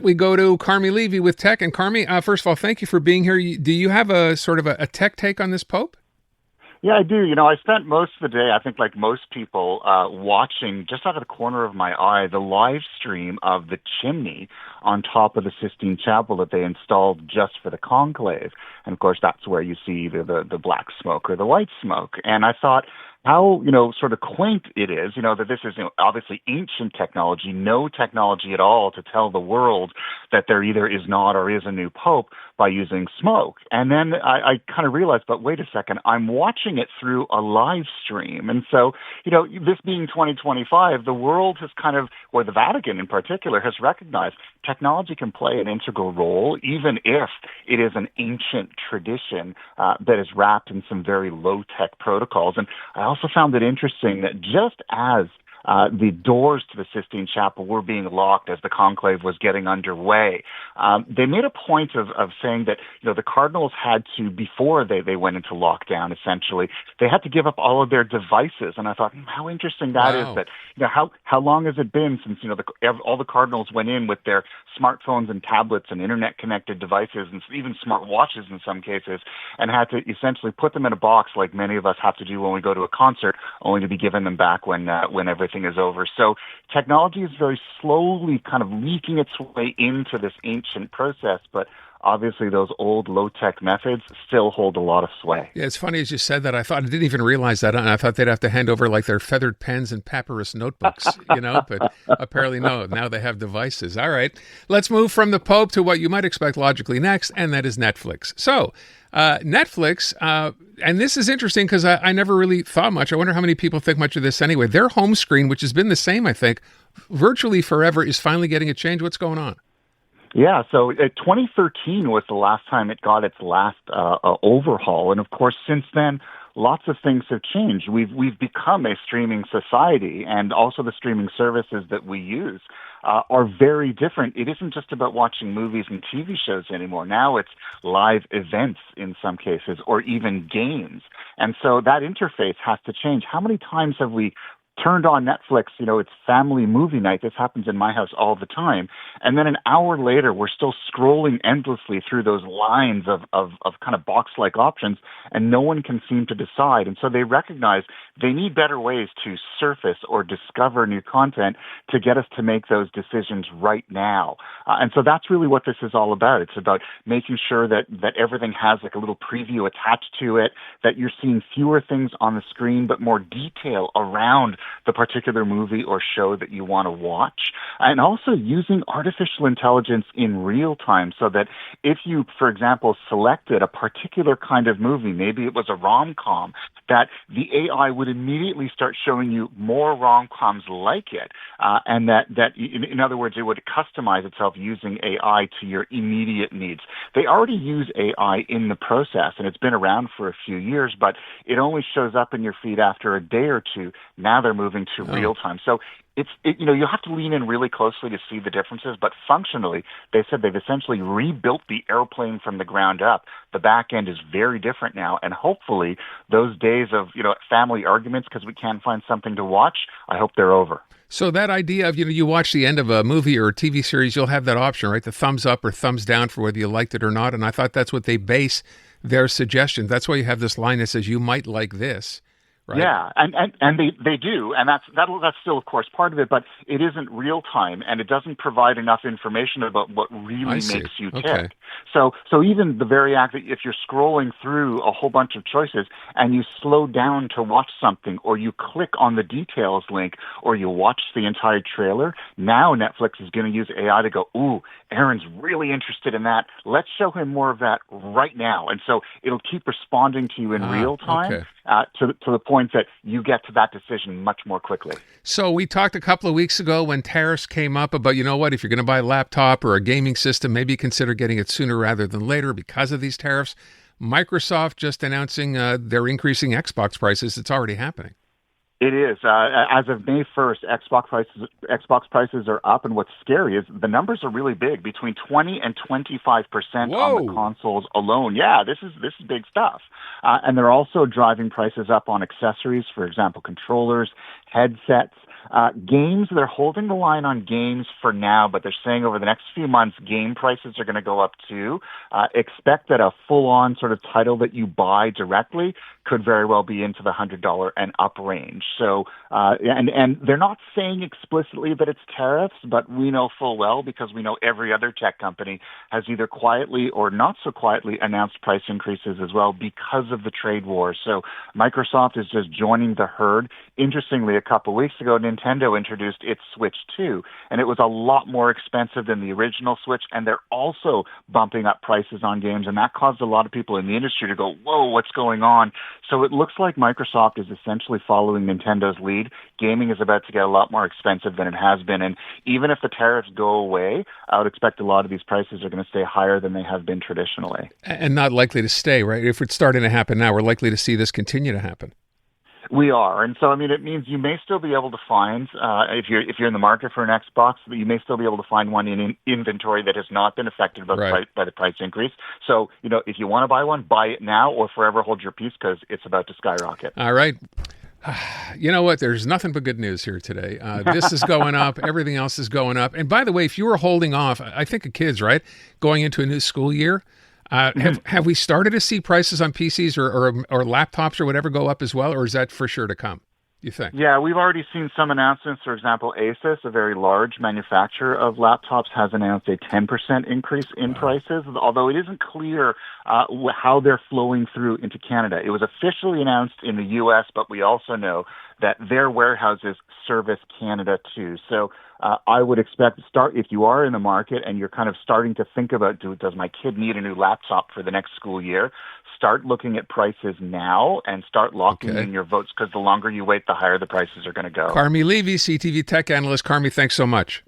we go to Carmi Levy with tech. And Carmi, first of all, thank you for being here. Do you have a sort of a tech take on this Pope? Yeah, I do. I spent most of the day, I think like most people, watching just out of the corner of my eye the live stream of the chimney on top of the Sistine Chapel that they installed just for the conclave. And of course, that's where you see either the black smoke or the white smoke. And I thought, how, sort of quaint it is, that this is obviously ancient technology, no technology at all to tell the world that there either is not or is a new pope by using smoke. And then I kind of realized, but wait a second, I'm watching it through a live stream. And so, this being 2025, the world has kind of, or the Vatican in particular, has recognized technology can play an integral role, even if it is an ancient tradition that is wrapped in some very low-tech protocols. And I also found it interesting that just as the doors to the Sistine Chapel were being locked as the conclave was getting underway, they made a point of saying that the cardinals had to, before they went into lockdown, essentially, they had to give up all of their devices. And I thought, how interesting that is. That how long has it been since all the cardinals went in with their smartphones and tablets and internet-connected devices and even smart watches in some cases, and had to essentially put them in a box like many of us have to do when we go to a concert, only to be given them back when everything is over. So technology is very slowly kind of leaking its way into this ancient process, but obviously those old low-tech methods still hold a lot of sway. Yeah, it's funny as you said that. I didn't even realize that, and I thought they'd have to hand over like their feathered pens and papyrus notebooks, but apparently no, now they have devices. All right, let's move from the Pope to what you might expect logically next, and that is Netflix. So Netflix, and this is interesting because I never really thought much. I wonder how many people think much of this anyway. Their home screen, which has been the same, I think, virtually forever, is finally getting a change. What's going on? Yeah, so 2013 was the last time it got its last overhaul, and of course, since then, lots of things have changed. We've become a streaming society, and also the streaming services that we use are very different. It isn't just about watching movies and TV shows anymore. Now it's live events in some cases, or even games, and so that interface has to change. How many times have we turned on Netflix, it's family movie night. This happens in my house all the time. And then an hour later, we're still scrolling endlessly through those lines of kind of box-like options, and no one can seem to decide. And so they recognize they need better ways to surface or discover new content to get us to make those decisions right now. And so that's really what this is all about. It's about making sure that everything has like a little preview attached to it, that you're seeing fewer things on the screen, but more detail around the particular movie or show that you want to watch, and also using artificial intelligence in real time so that if you, for example, selected a particular kind of movie, maybe it was a rom-com, that the AI would immediately start showing you more rom-coms like it, and that in other words, it would customize itself using AI to your immediate needs. They already use AI in the process, and it's been around for a few years, but it only shows up in your feed after a day or two. Now they're moving to real time. So you have to lean in really closely to see the differences, but functionally, they said they've essentially rebuilt the airplane from the ground up. The back end is very different now, and hopefully those days of, family arguments because we can't find something to watch, I hope they're over. So that idea of, you watch the end of a movie or a TV series, you'll have that option, right? The thumbs up or thumbs down for whether you liked it or not. And I thought that's what they base their suggestions. That's why you have this line that says you might like this. Right. Yeah, and they do, and that's still, of course, part of it, but it isn't real time, and it doesn't provide enough information about what really makes you tick. Okay. So even the very act that if you're scrolling through a whole bunch of choices and you slow down to watch something, or you click on the details link, or you watch the entire trailer, now Netflix is going to use AI to go, ooh, Aaron's really interested in that. Let's show him more of that right now, and so it'll keep responding to you in real time. Okay. To the point that you get to that decision much more quickly. So we talked a couple of weeks ago when tariffs came up about, if you're going to buy a laptop or a gaming system, maybe consider getting it sooner rather than later because of these tariffs. Microsoft just announcing they're increasing Xbox prices. It's already happening. It is. As of May 1st, Xbox prices are up, and what's scary is the numbers are really big, between 20 and 25% on the consoles alone. Yeah, this is big stuff. And they're also driving prices up on accessories, for example, controllers, headsets. Games, they're holding the line on games for now, but they're saying over the next few months, game prices are going to go up too. Expect that a full-on sort of title that you buy directly could very well be into the $100 and up range. So, and they're not saying explicitly that it's tariffs, but we know full well, because we know every other tech company has either quietly or not so quietly announced price increases as well because of the trade war. So Microsoft is just joining the herd. Interestingly, a couple of weeks ago, Nintendo introduced its Switch 2, and it was a lot more expensive than the original Switch, and they're also bumping up prices on games, and that caused a lot of people in the industry to go, whoa, what's going on? So it looks like Microsoft is essentially following Nintendo's lead. Gaming is about to get a lot more expensive than it has been, and even if the tariffs go away, I would expect a lot of these prices are going to stay higher than they have been traditionally. And not likely to stay, right? If it's starting to happen now, we're likely to see this continue to happen. We are, and so I mean, it means you may still be able to find if you're in the market for an Xbox, you may still be able to find one in inventory that has not been affected by, by the price increase. So if you want to buy one, buy it now or forever hold your peace, because it's about to skyrocket. All right. You know what? There's nothing but good news here today. This is going up. Everything else is going up. And by the way, if you were holding off, I think of kids, right, going into a new school year. Have we started to see prices on PCs or laptops or whatever go up as well, or is that for sure to come, you think? Yeah, we've already seen some announcements. For example, Asus, a very large manufacturer of laptops, has announced a 10% increase in prices, although it isn't clear how they're flowing through into Canada. It was officially announced in the U.S., but we also know that their warehouses service Canada too. So I would expect if you are in the market and you're kind of starting to think about, does my kid need a new laptop for the next school year? Start looking at prices now and start locking in your votes, because the longer you wait, the higher the prices are going to go. Carmi Levy, CTV Tech Analyst. Carmi, thanks so much.